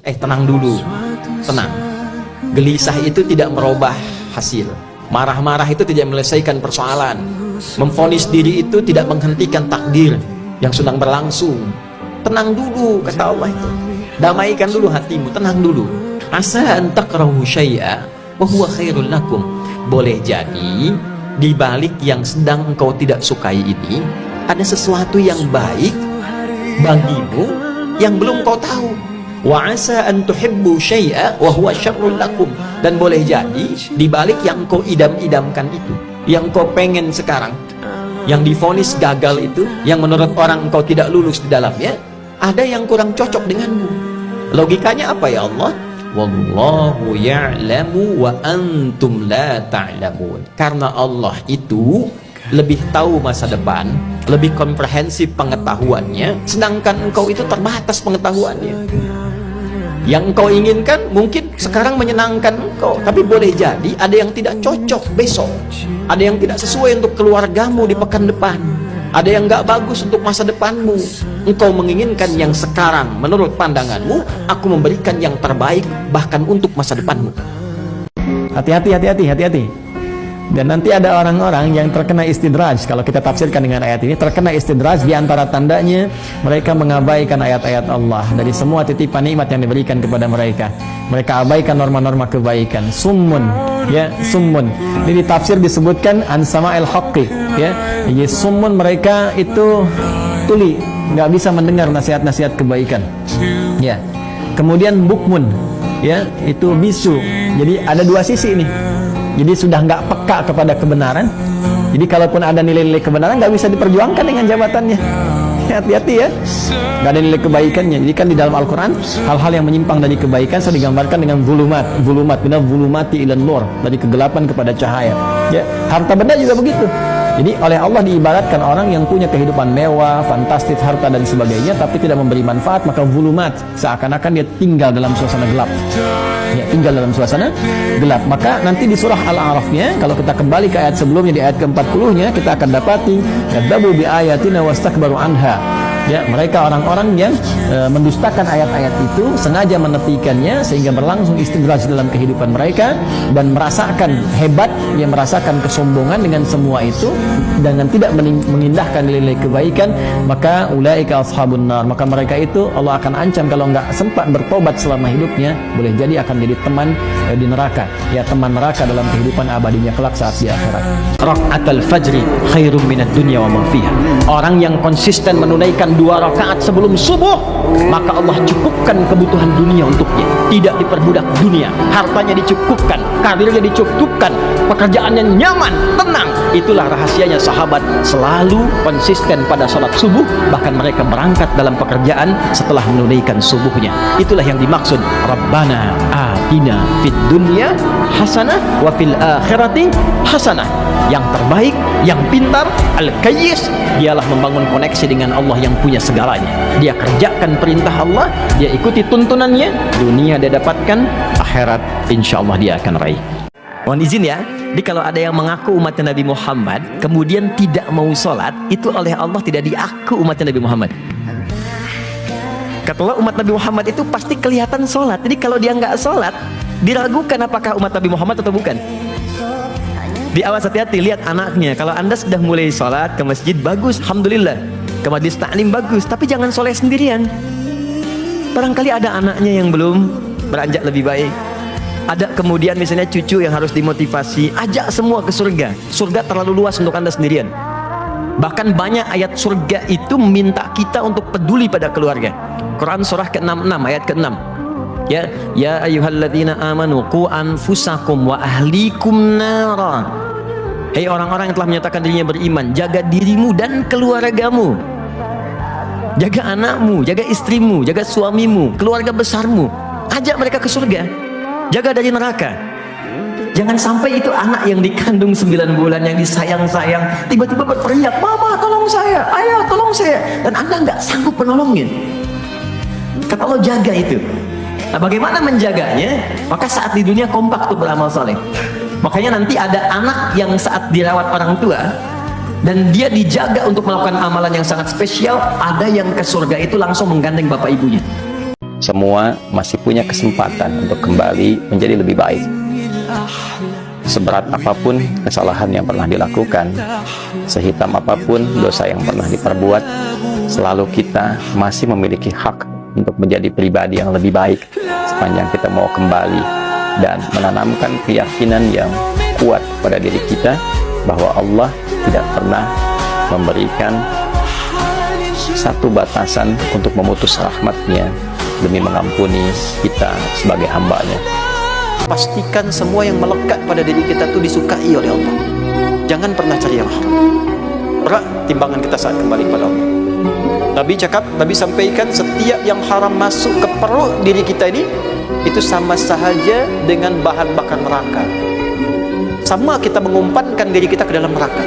Tenang dulu, tenang. Gelisah itu tidak merubah hasil. Marah-marah itu tidak menyelesaikan persoalan. Memvonis diri itu tidak menghentikan takdir yang sedang berlangsung. Tenang dulu, kata Allah itu. Damaikan dulu hatimu, tenang dulu. Asa an takrahu syai'a wa huwa khairul lakum. Boleh jadi di balik yang sedang engkau tidak sukai ini ada sesuatu yang baik bagimu yang belum kau tahu. Wa asa an tuhibbu syai'a wa huwa syarrul lakum. Dan boleh jadi di balik yang kau idam-idamkan itu, yang kau pengen sekarang, yang divonis gagal itu, yang menurut orang kau tidak lulus di dalamnya, ada yang kurang cocok denganmu. Logikanya apa ya Allah? Wallahu ya'lamu wa antum la ta'lamun. Karena Allah itu lebih tahu masa depan, lebih komprehensif pengetahuannya, sedangkan engkau itu terbatas pengetahuannya. Yang engkau inginkan mungkin sekarang menyenangkan engkau, tapi boleh jadi ada yang tidak cocok besok, ada yang tidak sesuai untuk keluargamu di pekan depan, ada yang gak bagus untuk masa depanmu. Engkau menginginkan yang sekarang, menurut pandanganmu aku memberikan yang terbaik bahkan untuk masa depanmu. Hati-hati. Dan nanti ada orang-orang yang terkena istidraj. Kalau kita tafsirkan dengan ayat ini, terkena istidraj, di antara tandanya mereka mengabaikan ayat-ayat Allah dari semua titipan nikmat yang diberikan kepada mereka. Mereka abaikan norma-norma kebaikan. Summun, ya, summun. Ini di tafsir disebutkan an sama'il haqqi, ya. Jadi summun, mereka itu tuli, nggak bisa mendengar nasihat-nasihat kebaikan. Ya. Kemudian bukmun, ya, itu bisu. Jadi ada dua sisi ini. Jadi sudah nggak peka kepada kebenaran. Jadi kalaupun ada nilai-nilai kebenaran nggak bisa diperjuangkan dengan jabatannya. Hati-hati ya, nggak ada nilai kebaikannya. Jadi kan di dalam Al-Quran hal-hal yang menyimpang dari kebaikan sudah digambarkan dengan zulumat, minal zulumati ilan nur, dari kegelapan kepada cahaya. Ya, harta benda juga begitu. Jadi oleh Allah diibaratkan orang yang punya kehidupan mewah, fantastis, harta dan sebagainya, tapi tidak memberi manfaat, maka zulumat, seakan-akan dia tinggal dalam suasana gelap. Ya, tinggal dalam suasana gelap. Maka nanti di surah Al-A'rafnya, kalau kita kembali ke ayat sebelumnya, di ayat ke-40-nya, kita akan dapati kadzabu bi ayatina wastakbaru anha. Ya, mereka orang-orang yang mendustakan ayat-ayat itu, sengaja menepikannya sehingga berlangsung istidraj dalam kehidupan mereka dan merasakan hebat, yang merasakan kesombongan dengan semua itu, dengan tidak mengindahkan nilai-nilai kebaikan. Maka ulaika ashabun nar, maka mereka itu Allah akan ancam kalau nggak sempat bertobat selama hidupnya, boleh jadi akan jadi teman di neraka, ya, teman neraka dalam kehidupan abadinya kelak saat di akhirat. Raka'atul fajri khairum minad dunya wa ma fiha. Orang yang konsisten menunaikan 2 rakaat sebelum subuh, maka Allah cukupkan kebutuhan dunia untuknya. Tidak diperbudak dunia, hartanya dicukupkan, karirnya dicukupkan, pekerjaannya nyaman, tenang. Itulah rahasianya sahabat selalu konsisten pada salat subuh, bahkan mereka berangkat dalam pekerjaan setelah menunaikan subuhnya. Itulah yang dimaksud Rabbana atina fid dunya hasanah wa fil akhirati hasanah. Yang terbaik, yang pintar, al-kayyis, dialah membangun koneksi dengan Allah yang punya segalanya. Dia kerjakan perintah Allah, dia ikuti tuntunannya, dunia dia dapatkan, akhirat insya Allah dia akan raih. Mohon izin ya, jadi kalau ada yang mengaku umatnya Nabi Muhammad kemudian tidak mau sholat, itu oleh Allah tidak diaku umatnya Nabi Muhammad. Katalah umat Nabi Muhammad itu pasti kelihatan sholat. Jadi kalau dia nggak sholat, diragukan apakah umat Nabi Muhammad atau bukan. Di awal hati-hati, lihat anaknya. Kalau anda sudah mulai sholat ke masjid, bagus, alhamdulillah. Ke majlis taklim bagus, tapi jangan sholat sendirian. Barangkali ada anaknya yang belum beranjak lebih baik. Ada kemudian misalnya cucu yang harus dimotivasi. Ajak semua ke surga. Surga terlalu luas untuk anda sendirian. Bahkan banyak ayat surga itu meminta kita untuk peduli pada keluarga. Quran surah ke-66 ayat ke-6. Ya ayyuhalladzina amanu qu anfusakum wa ahlikum nara. Hei orang-orang yang telah menyatakan dirinya beriman, jaga dirimu dan keluargamu. Jaga anakmu, jaga istrimu, jaga suamimu, keluarga besarmu. Ajak mereka ke surga. Jaga dari neraka. Jangan sampai itu anak yang dikandung 9 bulan, yang disayang-sayang, tiba-tiba berteriak, "Mama, tolong saya, ayah, tolong saya." Dan anda nggak sanggup menolongin. Kata Allah, jaga itu. Nah, bagaimana menjaganya? Maka saat di dunia kompak tuh beramal soleh. Makanya nanti ada anak yang saat dirawat orang tua dan dia dijaga untuk melakukan amalan yang sangat spesial, ada yang ke surga itu langsung menggandeng bapak ibunya. semua masih punya kesempatan untuk kembali menjadi lebih baik. Seberat apapun kesalahan yang pernah dilakukan, sehitam apapun dosa yang pernah diperbuat, selalu kita masih memiliki hak untuk menjadi pribadi yang lebih baik sepanjang kita mau kembali dan menanamkan keyakinan yang kuat pada diri kita bahwa Allah tidak pernah memberikan satu batasan untuk memutus rahmat-Nya demi mengampuni kita sebagai hamba-Nya. Pastikan semua yang melekat pada diri kita itu disukai oleh Allah. Jangan pernah cari yang haram. Berat timbangan kita saat kembali kepada Allah. Nabi sampaikan setiap yang haram masuk ke perut diri kita ini, itu sama sahaja dengan bahan bakar neraka. Sama kita mengumpankan diri kita ke dalam neraka.